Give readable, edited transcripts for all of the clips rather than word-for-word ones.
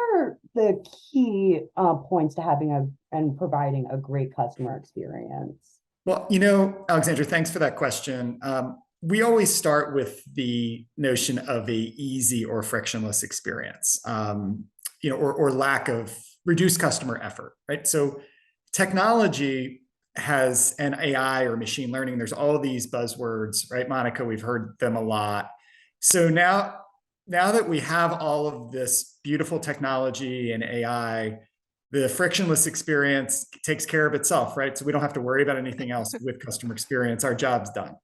are the key points to having and providing a great customer experience? Well, Alexandra, thanks for that question. We always start with the notion of a easy or frictionless experience, or lack of reduced customer effort, right? So technology has an AI or machine learning. There's all these buzzwords, right, Monika? We've heard them a lot. So now that we have all of this beautiful technology and AI, the frictionless experience takes care of itself, right? So we don't have to worry about anything else with customer experience. Our job's done.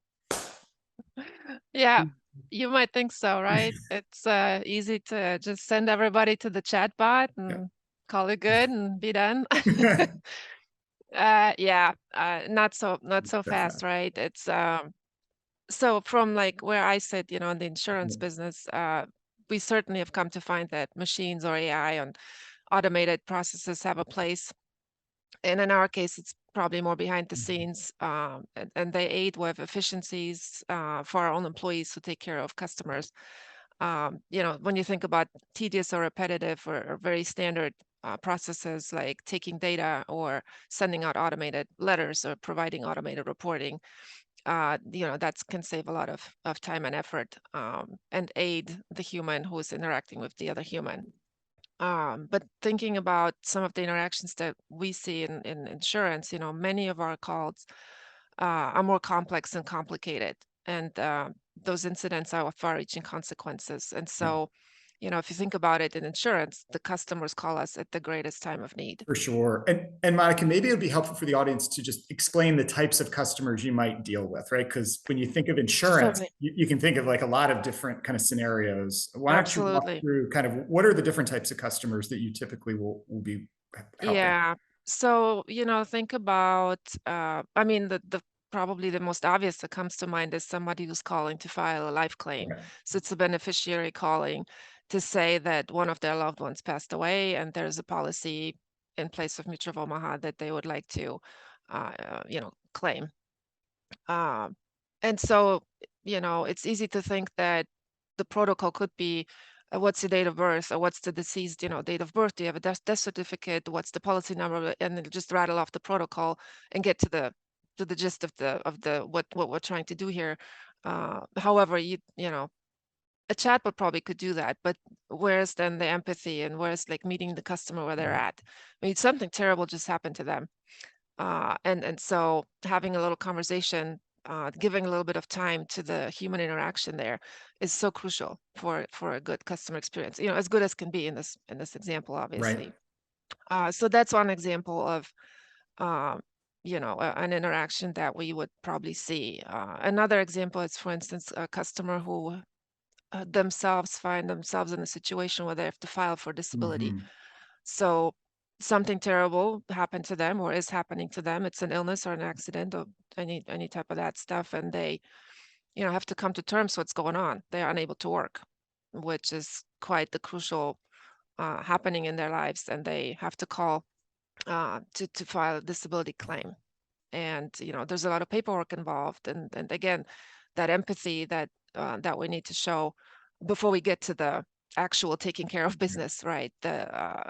Yeah, you might think so, right? It's easy to just send everybody to the chat bot and call it good and be done. Not so fast, right? It's so from like where I sit, in the insurance business, we certainly have come to find that machines or AI and automated processes have a place. And in our case, it's probably more behind the scenes, and they aid with efficiencies for our own employees who take care of customers. When you think about tedious or repetitive or very standard processes like taking data or sending out automated letters or providing automated reporting, that can save a lot of time and effort, and aid the human who is interacting with the other human. But thinking about some of the interactions that we see in insurance, many of our calls are more complex and complicated, and those incidents are of far-reaching consequences. And so, if you think about it in insurance, the customers call us at the greatest time of need. For sure. And Monika, maybe it would be helpful for the audience to just explain the types of customers you might deal with, right? Because when you think of insurance, you can think of like a lot of different kind of scenarios. Why don't you walk through kind of what are the different types of customers that you typically will be helping? Yeah. So, think about, the probably the most obvious that comes to mind is somebody who's calling to file a life claim. Okay. So it's a beneficiary calling to say that one of their loved ones passed away and there's a policy in place of Mutual of Omaha that they would like to, claim. And so, it's easy to think that the protocol could be what's the date of birth or what's the deceased, date of birth? Do you have a death certificate? What's the policy number? And then just rattle off the protocol and get to the gist of the what we're trying to do here. However, a chatbot probably could do that, but where's then the empathy and where's like meeting the customer where they're at? I mean, something terrible just happened to them. And so having a little conversation, giving a little bit of time to the human interaction there is so crucial for a good customer experience. As good as can be in this example, obviously. Right. So that's one example of an interaction that we would probably see. Another example is, for instance, a customer who themselves find themselves in a situation where they have to file for disability. So something terrible happened to them or is happening to them. It's an illness or an accident or any type of that stuff, and they have to come to terms with what's going on. They're unable to work, which is quite the crucial happening in their lives, and they have to call to file a disability claim. And there's a lot of paperwork involved, and again, that empathy that we need to show before we get to the actual taking care of business, right? The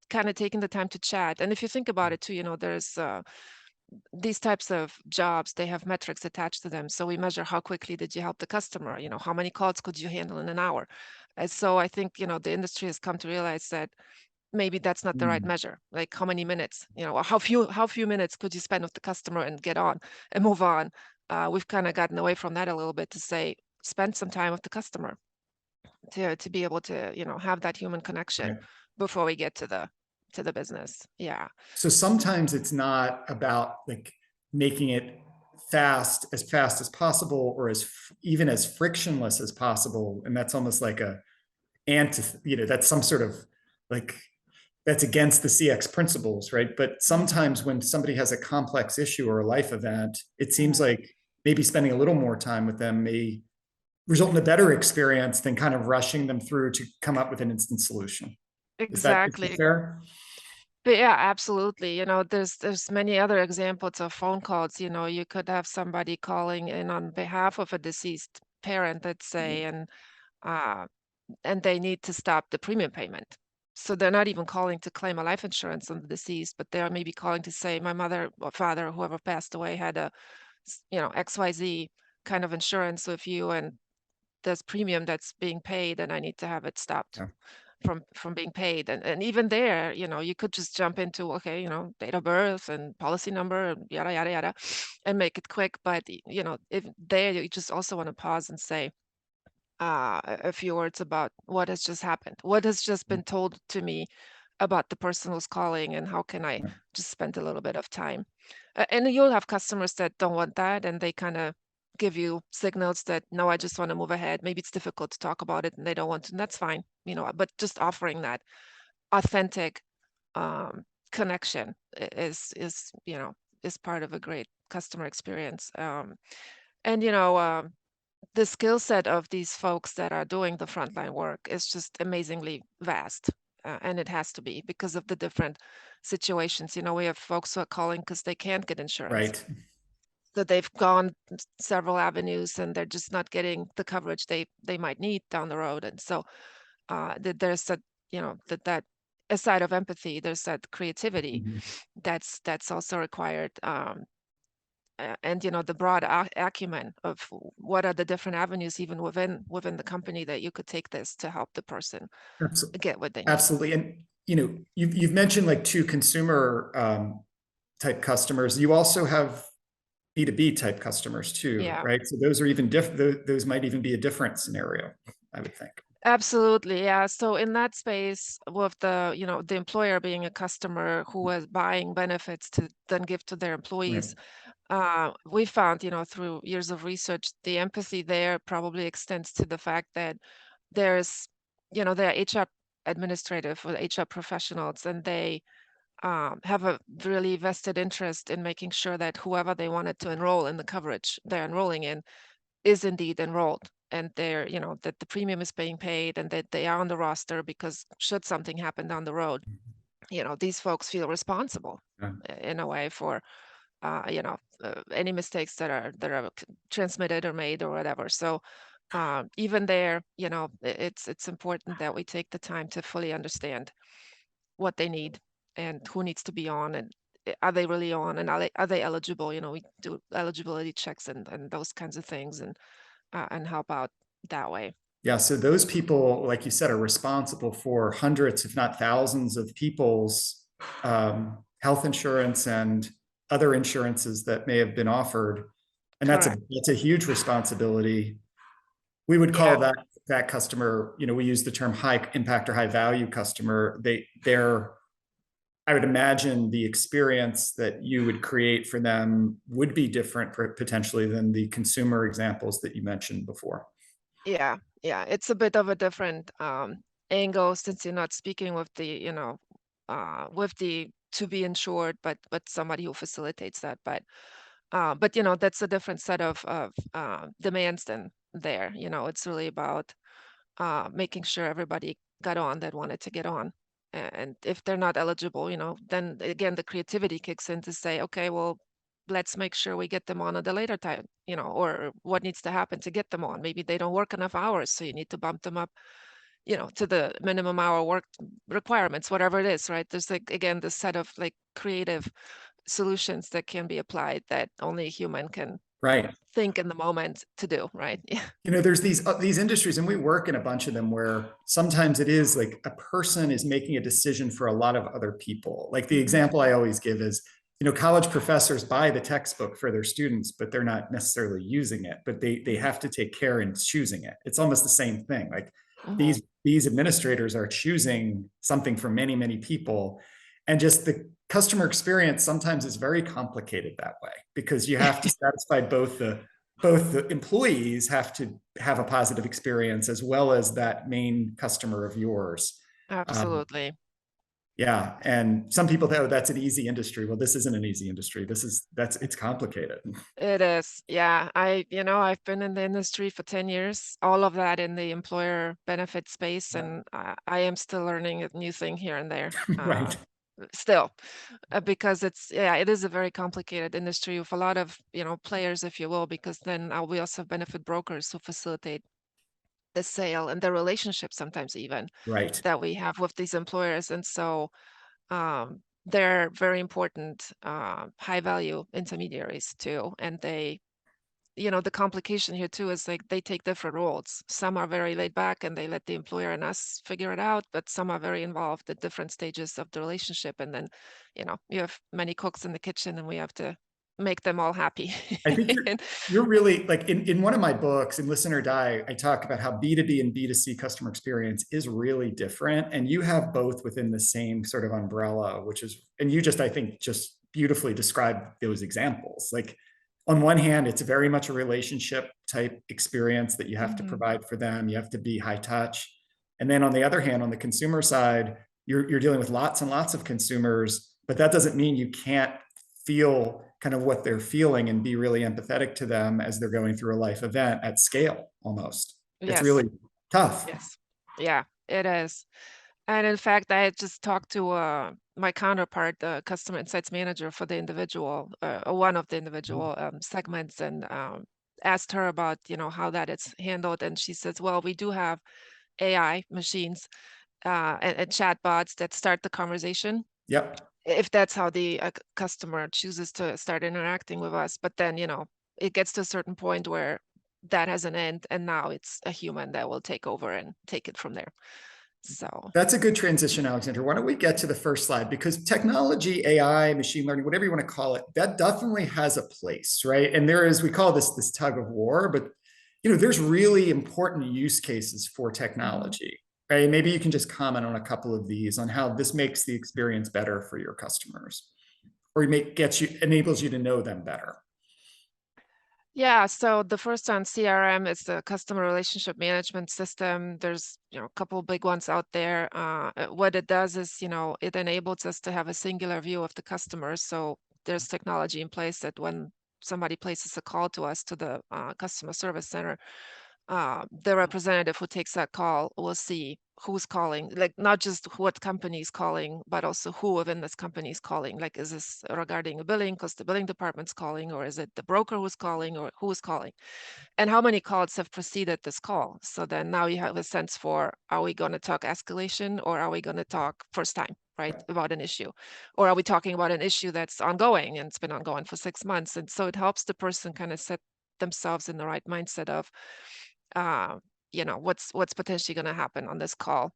kind of taking the time to chat. And if you think about it too, there's these types of jobs, they have metrics attached to them. So we measure how quickly did you help the customer, how many calls could you handle in an hour? And so I think, the industry has come to realize that maybe that's not the right measure. Like how many minutes, how few minutes could you spend with the customer and get on and move on? We've kind of gotten away from that a little bit to say, spend some time with the customer to be able to, have that human connection before we get to the business. Yeah. So sometimes it's not about like making it fast as possible or even as frictionless as possible. And that's almost like that's some sort of like, that's against the CX principles, right? But sometimes when somebody has a complex issue or a life event, it seems like maybe spending a little more time with them may result in a better experience than kind of rushing them through to come up with an instant solution. Exactly. Is that fair? But yeah, absolutely. There's many other examples of phone calls. You could have somebody calling in on behalf of a deceased parent, let's say, and they need to stop the premium payment. So they're not even calling to claim a life insurance on the deceased, but they are maybe calling to say my mother or father, whoever passed away, had a XYZ kind of insurance with you, and there's premium that's being paid, and I need to have it stopped Yeah. from being paid. And even there, you could just jump into, okay, date of birth and policy number and yada yada yada, and make it quick. But if there, you just also want to pause and say a few words about what has just happened, what has just been told to me about the person who's calling, and how can I just spend a little bit of time. And you'll have customers that don't want that, and they kind of give you signals that, no, I just want to move ahead. Maybe it's difficult to talk about it and they don't want to, and that's fine, but just offering that authentic connection is part of a great customer experience. And the skill set of these folks that are doing the frontline work is just amazingly vast. And it has to be because of the different situations. We have folks who are calling because they can't get insurance. Right. So they've gone several avenues and they're just not getting the coverage they might need down the road. And so there's that, that aside of empathy, there's that creativity Mhm. that's also required. And the broad acumen of what are the different avenues even within the company that you could take this to help the person get what they need. Absolutely. And you've mentioned like two consumer type customers. You also have B2B type customers too, Yeah, right? So those are even different. Those might even be a different scenario, I would think. absolutely. Yeah. So in that space, with the employer being a customer who is buying benefits to then give to their Right. employees, we found, through years of research, the empathy there probably extends to the fact that there's, there are HR administrative or HR professionals, and they have a really vested interest in making sure that whoever they wanted to enroll in the coverage they're enrolling in is indeed enrolled, and that the premium is being paid, and that they are on the roster, because should something happen down the road, these folks feel responsible Yeah. in a way for any mistakes that are transmitted or made or whatever. So even there, it's important that we take the time to fully understand what they need and who needs to be on, and are they really on, and are they eligible. We do eligibility checks and those kinds of things, and help out that way. Yeah. So those people, like you said, are responsible for hundreds, if not thousands of people's health insurance and other insurances that may have been offered. And that's Correct. a huge responsibility. We would call Yeah. that customer, we use the term high impact or high value customer. They're I would imagine the experience that you would create for them would be different potentially than the consumer examples that you mentioned before. Yeah, yeah, it's a bit of a different angle, since you're not speaking with the, with the to be insured, but somebody who facilitates that. But that's a different set of demands than there. It's really about making sure everybody got on that wanted to get on. And if they're not eligible, then again the creativity kicks in to say, okay, well, let's make sure we get them on at a later time, or what needs to happen to get them on. Maybe they don't work enough hours, so you need to bump them up, to the minimum hour work requirements, whatever it is, right? There's like, again, this set of like creative solutions that can be applied that only a human can Right. think in the moment to do, right? Yeah. There's these industries, and we work in a bunch of them, where sometimes it is like a person is making a decision for a lot of other people. Like the Mhm. example I always give is, college professors buy the textbook for their students, but they're not necessarily using it, but they have to take care in choosing it. It's almost the same thing. Like Mhm. these administrators are choosing something for many, many people. And just the customer experience sometimes is very complicated that way, because you have to satisfy both the employees have to have a positive experience as well as that main customer of yours. Absolutely. Yeah. And some people think, oh, that's an easy industry. Well, this isn't an easy industry. It's complicated. It is. Yeah. I've been in the industry for 10 years, all of that in the employer benefit space, and I am still learning a new thing here and there. Right. Still, because it is a very complicated industry with a lot of, players, if you will, because then we also have benefit brokers who facilitate the sale and the relationship sometimes even Right. that we have with these employers. And so they're very important high value intermediaries too. And they, the complication here too is like they take different roles. Some are very laid back and they let the employer and us figure it out, but some are very involved at different stages of the relationship. And then, you have many cooks in the kitchen and we have to make them all happy. I think you're really like in one of my books, in Listen or Die, I talk about how B2B and B2C customer experience is really different. And you have both within the same sort of umbrella, which is, and you just, I think, just beautifully described those examples. Like on one hand, it's very much a relationship type experience that you have to provide for them. You have to be high touch. And then on the other hand, on the consumer side, you're dealing with lots and lots of consumers, but that doesn't mean you can't feel kind of what they're feeling and be really empathetic to them as they're going through a life event at scale almost. Yes. It's really tough. Yes. Yeah, it is. And in fact, I had just talked to my counterpart, the customer insights manager for the individual, one of the individual segments, and asked her about, how that is handled. And she says, well, we do have AI machines and chatbots that start the conversation. Yep. If that's how the customer chooses to start interacting with us. But then, it gets to a certain point where that has an end, and now it's a human that will take over and take it from there. So that's a good transition, Alexandra. Why don't we get to the first slide? Because technology, AI, machine learning, whatever you want to call it, that definitely has a place, right? And there is, we call this tug of war, but there's really important use cases for technology. Right? Maybe you can just comment on a couple of these on how this makes the experience better for your customers, or enables you to know them better. Yeah, so the first on CRM is the customer relationship management system. There's a couple big ones out there. What it does is it enables us to have a singular view of the customer. So there's technology in place that when somebody places a call to us to the customer service center, the representative who takes that call will see who's calling, like not just what company is calling, but also who within this company is calling. Like, is this regarding a billing because the billing department's calling, or is it the broker who's calling, or who's calling? And how many calls have preceded this call? So then now you have a sense for, are we going to talk escalation, or are we going to talk first time, right, about an issue? Or are we talking about an issue that's ongoing and it's been ongoing for 6 months? And so it helps the person kind of set themselves in the right mindset of, what's potentially going to happen on this call.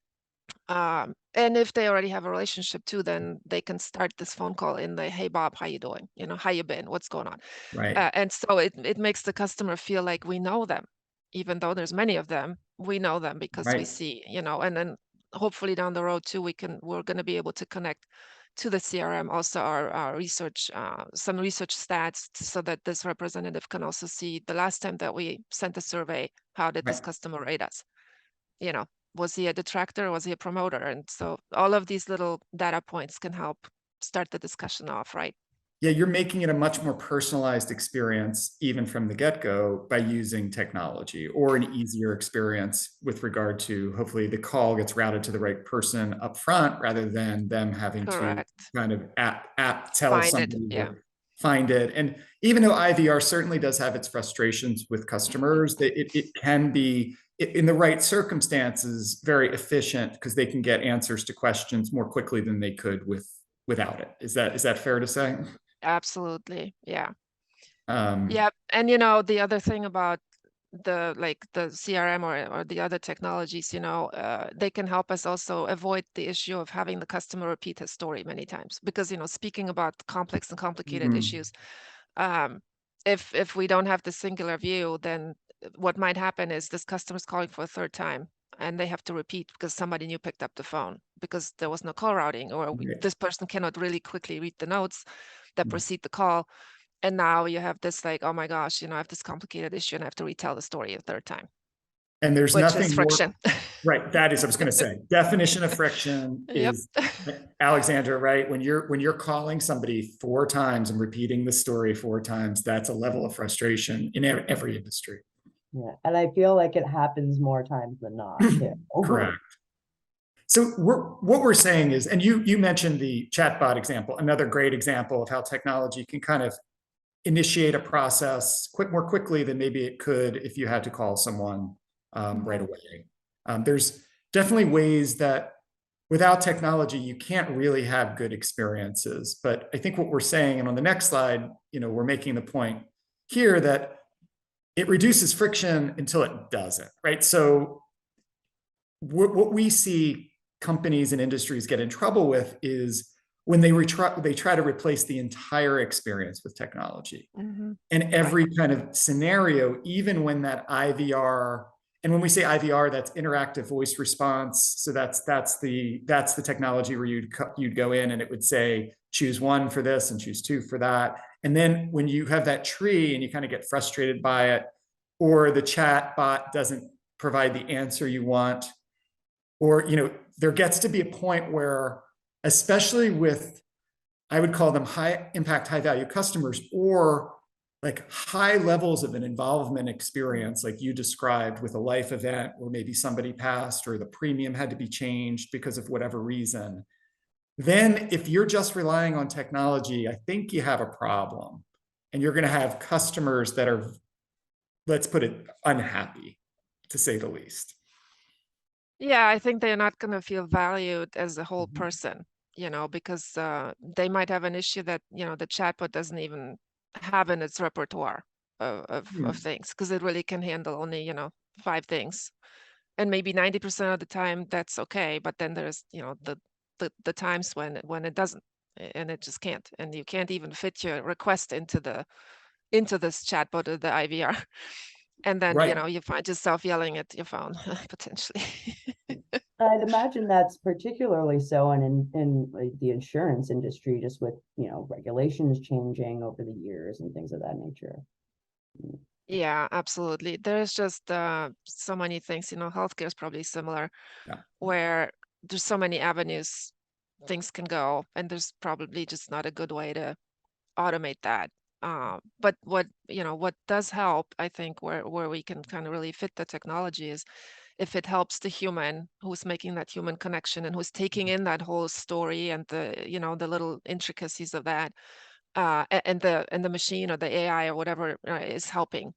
And if they already have a relationship too, then they can start this phone call in the, hey Bob, how you doing? How you been? What's going on? Right. And so it makes the customer feel like we know them, even though there's many of them. We know them because we see, and then hopefully down the road too, we're going to be able to connect to the CRM also our research, some research stats, so that this representative can also see the last time that we sent a survey, how did this customer rate us? Was he a detractor or was he a promoter? And so all of these little data points can help start the discussion off, right? Yeah, you're making it a much more personalized experience, even from the get-go, by using technology, or an easier experience with regard to, hopefully the call gets routed to the right person up front, rather than them having to kind of tell find somebody it, to find it. And even though IVR certainly does have its frustrations with customers, that it can be, in the right circumstances, very efficient, because they can get answers to questions more quickly than they could without it. Is that fair to say? Absolutely. Yeah. And the other thing about the CRM or the other technologies, they can help us also avoid the issue of having the customer repeat his story many times, because speaking about complex and complicated issues, if we don't have the singular view, then what might happen is this customer's calling for a third time and they have to repeat because somebody new picked up the phone because there was no call routing, or this person cannot really quickly read the notes that precede the call. And now you have this like, oh my gosh, I have this complicated issue and I have to retell the story a third time. And there's nothing is friction. Right. That is, I was going to say, definition of friction is, Alexandra, right? When you're calling somebody 4 times and repeating the story 4 times, that's a level of frustration in every industry. Yeah. And I feel like it happens more times than not too. Correct. So what we're saying is, and you mentioned the chatbot example, another great example of how technology can kind of initiate a process more quickly than maybe it could if you had to call someone right away. There's definitely ways that without technology, you can't really have good experiences. But I think what we're saying, and on the next slide, we're making the point here that it reduces friction until it doesn't, right? So what we see companies and industries get in trouble with is when they try to replace the entire experience with technology. And every kind of scenario, even when that IVR, and when we say IVR, that's interactive voice response. So that's the technology where you'd go in and it would say, choose one for this and choose two for that. And then when you have that tree and you kind of get frustrated by it, or the chat bot doesn't provide the answer you want, or there gets to be a point where, especially with, I would call them high impact, high value customers, or like high levels of an involvement experience, like you described with a life event, or maybe somebody passed, or the premium had to be changed because of whatever reason. Then if you're just relying on technology, I think you have a problem, and you're going to have customers that are, let's put it, unhappy, to say the least. Yeah, I think they're not going to feel valued as a whole person, because they might have an issue that, the chatbot doesn't even have in its repertoire of things, because it really can handle only, 5 things. And maybe 90% of the time that's okay, but then there's, the times when it doesn't, and it just can't. And you can't even fit your request into this chatbot or the IVR. And then, Right. you find yourself yelling at your phone, potentially. I'd imagine that's particularly so in like the insurance industry, just with, regulations changing over the years and things of that nature. Yeah, absolutely. There's just so many things, healthcare is probably similar, Yeah. where there's so many avenues things can go, and there's probably just not a good way to automate that. But what does help, I think, where we can kind of really fit the technology is if it helps the human who's making that human connection and who's taking in that whole story and the little intricacies of that, and the machine or the AI or whatever is helping.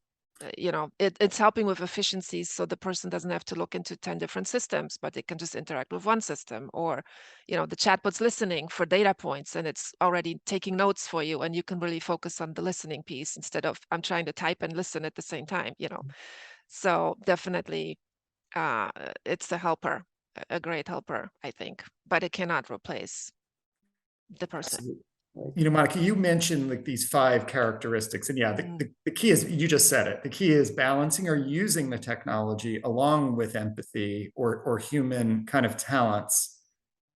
It's helping with efficiencies, so the person doesn't have to look into 10 different systems, but they can just interact with one system. Or the chatbot's listening for data points and it's already taking notes for you, and you can really focus on the listening piece instead of I'm trying to type and listen at the same time. So definitely it's a helper, a great helper, I think, but it cannot replace the person. Absolutely. Monika, you mentioned like these 5 characteristics, and yeah, the key is, you just said it, the key is balancing or using the technology along with empathy or human kind of talents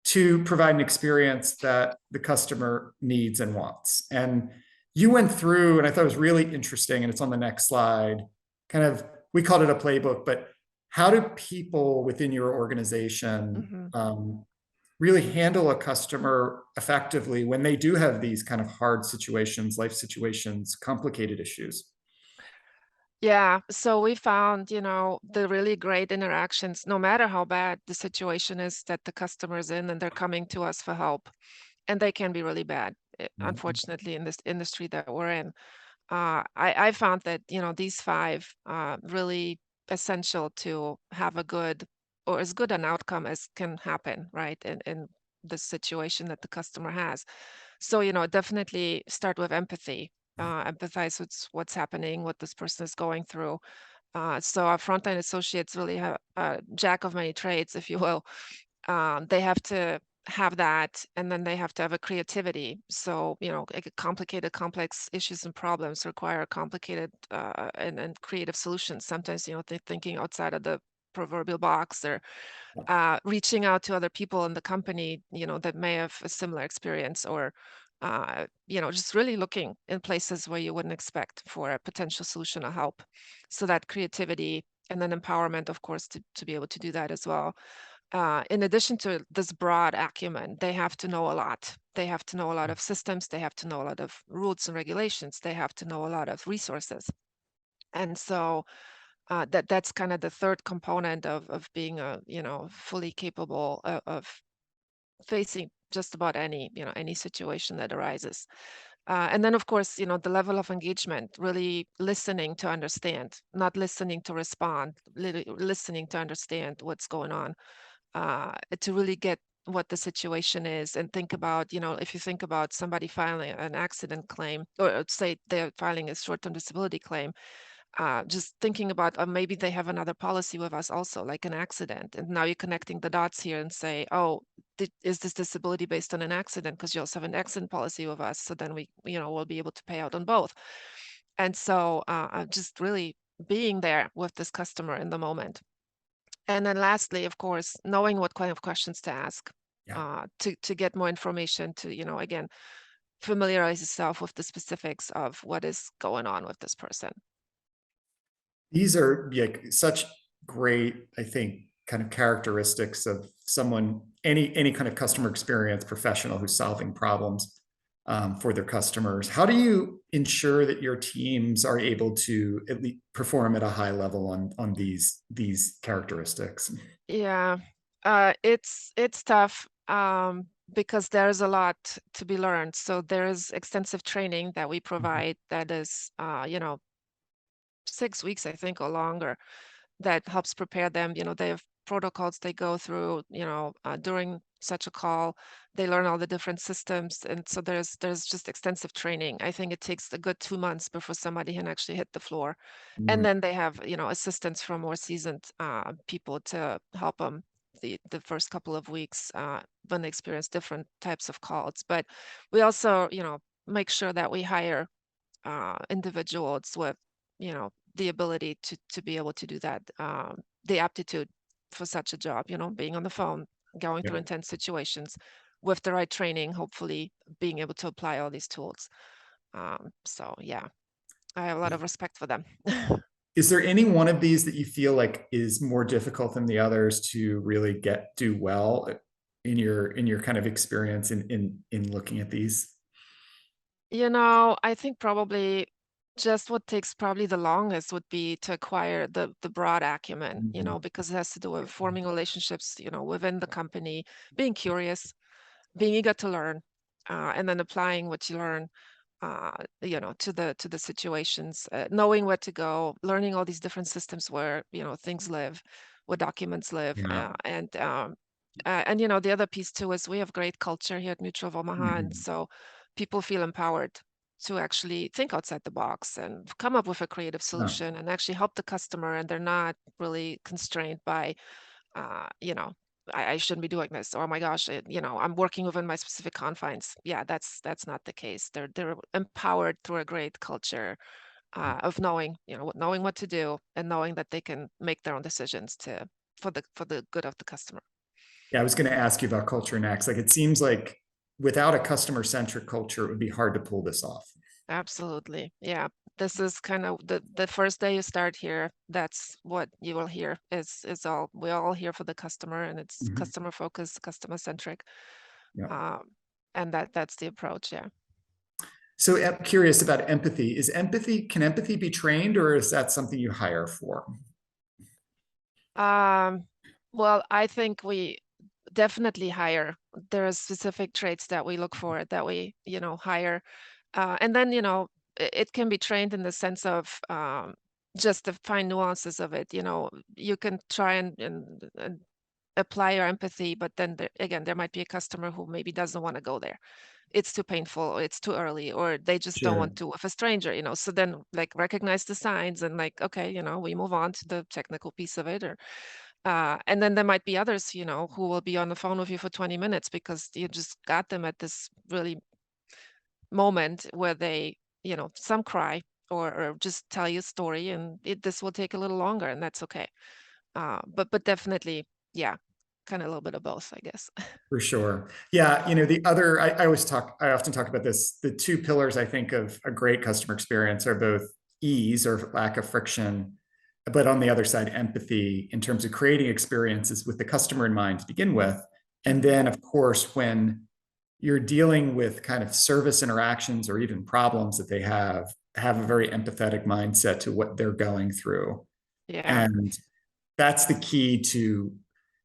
to provide an experience that the customer needs and wants. And you went through, and I thought it was really interesting, and it's on the next slide, kind of, we called it a playbook, but how do people within your organization really handle a customer effectively when they do have these kind of hard situations, life situations, complicated issues? Yeah, so we found, the really great interactions, no matter how bad the situation is that the customer's in and they're coming to us for help. And they can be really bad, unfortunately, in this industry that we're in. I found that, these 5 really essential to have a good, or as good an outcome as can happen, right? In the situation that the customer has. So, definitely start with empathy. Empathize with what's happening, what this person is going through. So our frontline associates really have a jack of many trades, if you will. They have to have that, and then they have to have a creativity. So, complicated, complex issues and problems require complicated and creative solutions. Sometimes, thinking outside of the proverbial box, or reaching out to other people in the company, that may have a similar experience, or just really looking in places where you wouldn't expect for a potential solution or help. So that creativity, and then empowerment, of course, to be able to do that as well. In addition to this broad acumen, they have to know a lot. They have to know a lot of systems. They have to know a lot of rules and regulations. They have to know a lot of resources. And so that's kind of the third component of being a fully capable of facing just about any any situation that arises. And then, of course, the level of engagement, really listening to understand, not listening to respond, listening to understand what's going on, to really get what the situation is and think about, if you think about somebody filing an accident claim, or say they're filing a short-term disability claim, just thinking about maybe they have another policy with us also, like an accident. And now you're connecting the dots here and say, oh, is this disability based on an accident? Because you also have an accident policy with us. So then we'll be able to pay out on both. And so just really being there with this customer in the moment. And then lastly, of course, knowing what kind of questions to ask, to get more information, to, again, familiarize yourself with the specifics of what is going on with this person. These are such great, I think, kind of characteristics of someone, any kind of customer experience professional who's solving problems for their customers. How do you ensure that your teams are able to at least perform at a high level on these characteristics? Yeah, it's tough, because there's a lot to be learned. So there is extensive training that we provide that is, 6 weeks, I think, or longer, that helps prepare them. They have protocols they go through, during such a call. They learn all the different systems. And so there's just extensive training. I think it takes a good 2 months before somebody can actually hit the floor. And then they have, assistance from more seasoned people to help them the first couple of weeks when they experience different types of calls. But we also, make sure that we hire individuals with, the ability to be able to do that, the aptitude for such a job, being on the phone, going through intense situations with the right training, hopefully being able to apply all these tools. So yeah, I have a lot of respect for them. Is there any one of these that you feel like is more difficult than the others to really do well in your kind of experience in looking at these? I think probably just what takes probably the longest would be to acquire the broad acumen, because it has to do with forming relationships, within the company, being curious, being eager to learn, and then applying what you learn, to the situations, knowing where to go, learning all these different systems where, things live, where documents live, and the other piece too is we have great culture here at Mutual of Omaha, and so people feel empowered to actually think outside the box and come up with a creative solution and actually help the customer, and they're not really constrained by, I shouldn't be doing this, or oh my gosh, I'm working within my specific confines. Yeah, that's not the case. They're empowered through a great culture of knowing, knowing what to do, and knowing that they can make their own decisions for the good of the customer. Yeah, I was going to ask you about culture next. Like, it seems like without a customer-centric culture, it would be hard to pull this off. Absolutely. Yeah. This is kind of the first day you start here. That's what you will hear is all, we're all here for the customer, and it's customer focused, customer centric. And that's the approach. Yeah. So I'm curious about empathy. Can empathy be trained, or is that something you hire for? Well, I think we definitely hire. There are specific traits that we look for, that we, hire. And then, it can be trained in the sense of just the fine nuances of it. You can try and apply your empathy, but then again, there might be a customer who maybe doesn't want to go there. It's too painful, or it's too early, or they just don't want to with a stranger, so then like recognize the signs and like, okay, we move on to the technical piece of it. Or and then there might be others, who will be on the phone with you for 20 minutes because you just got them at this really moment where they, some cry, or just tell you a story, and this will take a little longer, and that's okay. But definitely, yeah, kind of a little bit of both, I guess. For sure. Yeah. The other, I often talk about this. The two pillars, I think, of a great customer experience are both ease, or lack of friction, but on the other side, empathy, in terms of creating experiences with the customer in mind to begin with. And then, of course, when you're dealing with kind of service interactions or even problems that they have a very empathetic mindset to what they're going through. Yeah. And that's the key to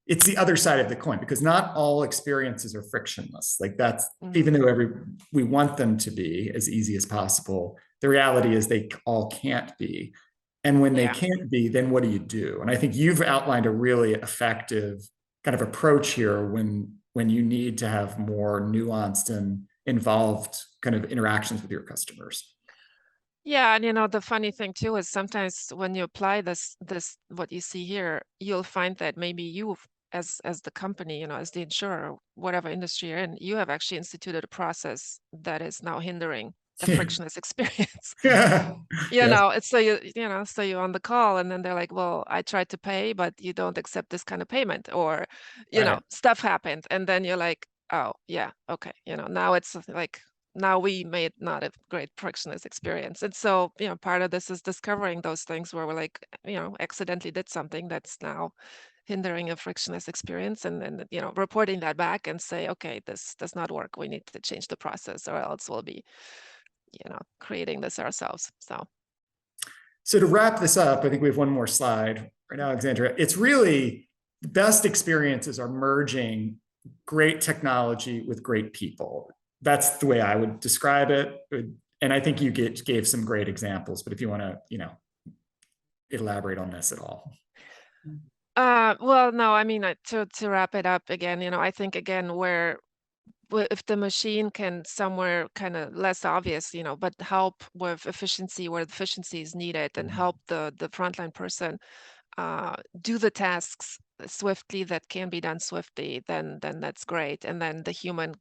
it's the other side of the coin, because not all experiences are frictionless. Like that's, Mhm. even though we want them to be as easy as possible, the reality is they all can't be. And when they Yeah. can't be, then what do you do? And I think you've outlined a really effective kind of approach here when you need to have more nuanced and involved kind of interactions with your customers. Yeah, and the funny thing too is sometimes when you apply this what you see here, you'll find that maybe you as the company, as the insurer, whatever industry you're in, you have actually instituted a process that is now hindering a frictionless experience. Yes. It's so you're on the call and then they're like, well, I tried to pay, but you don't accept this kind of payment, or, Right. stuff happened. And then you're like, oh, yeah, okay. Now it's like, now we made not a great frictionless experience. And so, part of this is discovering those things where we're like, accidentally did something that's now hindering a frictionless experience, and then, reporting that back and say, okay, this does not work. We need to change the process or else we'll be, creating this ourselves. So to wrap this up, I think we have one more slide right now, Alexandra. It's really the best experiences are merging great technology with great people. That's the way I would describe it. And I think you gave some great examples, but if you want to, elaborate on this at all. Well, no, I mean, to wrap it up again, I think again where if the machine can somewhere kind of less obvious, but help with efficiency where efficiency is needed, and help the frontline person do the tasks swiftly that can be done swiftly, then that's great. And then the human,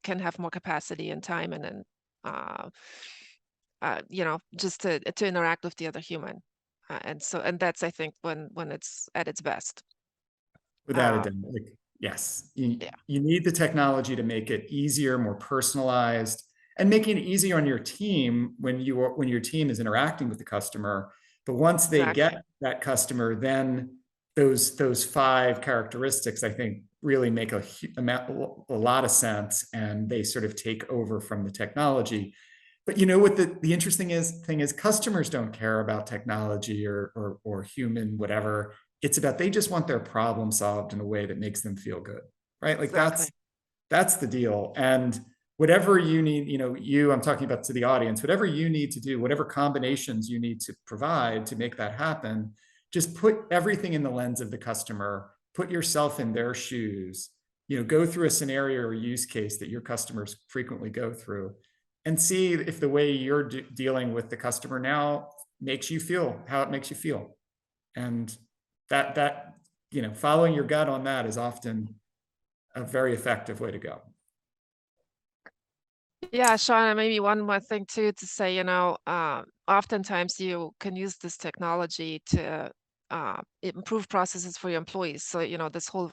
can have more capacity and time, and then uh, just to interact with the other human. And that's, I think, when it's at its best. Without a Uh, doubt, like, yes, you yeah, need the technology to make it easier, more personalized, and making it easier on your team when your team is interacting with the customer. But once they exactly. get that customer, then those 5 characteristics, I think, really make a lot of sense, and they sort of take over from the technology. But what the interesting thing is customers don't care about technology or human whatever. It's about, they just want their problem solved in a way that makes them feel good, right? Like Exactly. that's the deal. And whatever you need, I'm talking about to the audience, whatever you need to do, whatever combinations you need to provide to make that happen, just put everything in the lens of the customer, put yourself in their shoes, go through a scenario or use case that your customers frequently go through, and see if the way you're dealing with the customer now makes you feel how it makes you feel. And that following your gut on that is often a very effective way to go. Yeah, Sean, and maybe one more thing too to say, oftentimes you can use this technology to improve processes for your employees. So, this whole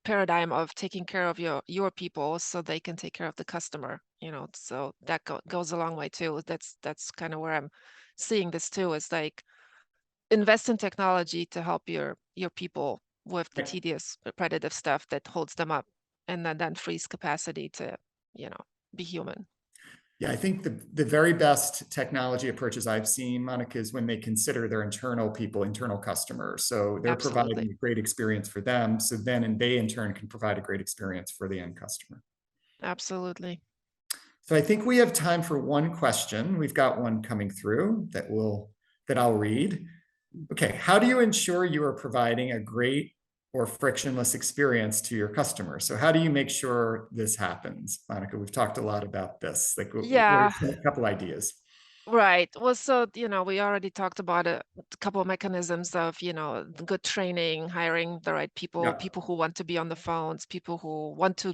paradigm of taking care of your people so they can take care of the customer, so that goes a long way too. That's kind of where I'm seeing this too, is like, invest in technology to help your people with the tedious repetitive stuff that holds them up, and then frees capacity to be human. Yeah, I think the very best technology approaches I've seen, Monika, is when they consider their internal people, internal customers. So they're Absolutely. providing a great experience for them. So then, and they in turn can provide a great experience for the end customer. Absolutely. So I think we have time for one question. We've got one coming through that I'll read. Okay, how do you ensure you are providing a great or frictionless experience to your customers? So how do you make sure this happens? Monika, we've talked a lot about this. Like, what are Yeah, a couple ideas? right. Well, so, we already talked about a couple of mechanisms of, good training, hiring the right people, Yeah, people who want to be on the phones, people who want to,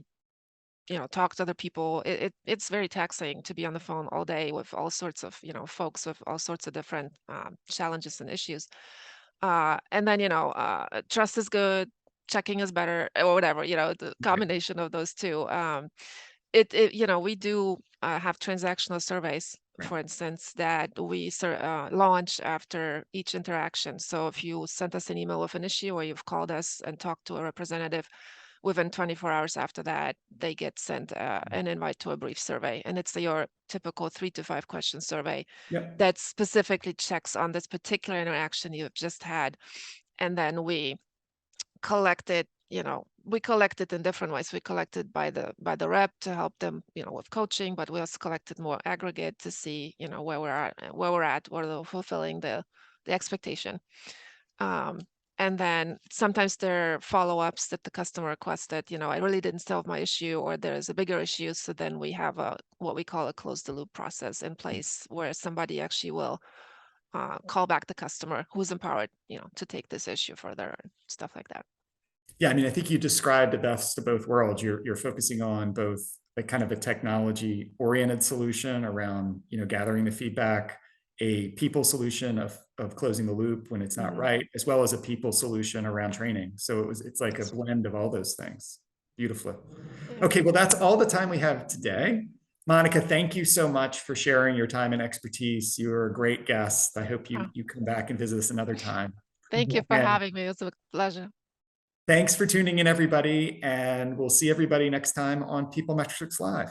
talk to other people. It's very taxing to be on the phone all day with all sorts of, folks with all sorts of different challenges and issues. And then, trust is good, checking is better, or whatever, the right. combination of those two. We do have transactional surveys, Right. for instance, that we launch after each interaction. So if you sent us an email with an issue, or you've called us and talked to a representative, within 24 hours after that, they get sent an invite to a brief survey. And it's your typical 3 to 5 question survey Yep. that specifically checks on this particular interaction you've just had. And then we collect it, we collect it in different ways. We collect it by the rep to help them, with coaching, but we also collect it more aggregate to see, where we're at, where they're fulfilling the expectation. And then sometimes there are follow-ups that the customer requested, I really didn't solve my issue, or there's a bigger issue. So then we have what we call a close the loop process in place, where somebody actually will call back the customer who's empowered, to take this issue further and stuff like that. Yeah, I mean, I think you described the best of both worlds. You're focusing on both a kind of a technology-oriented solution around, gathering the feedback, a people solution of closing the loop when it's not right, as well as a people solution around training. So it's like a blend of all those things. Beautifully. Okay, well, that's all the time we have today. Monika, thank you so much for sharing your time and expertise. You're a great guest. I hope you come back and visit us another time. Thank you for having me. It was a pleasure. Thanks for tuning in, everybody, and we'll see everybody next time on PeopleMetrics Live.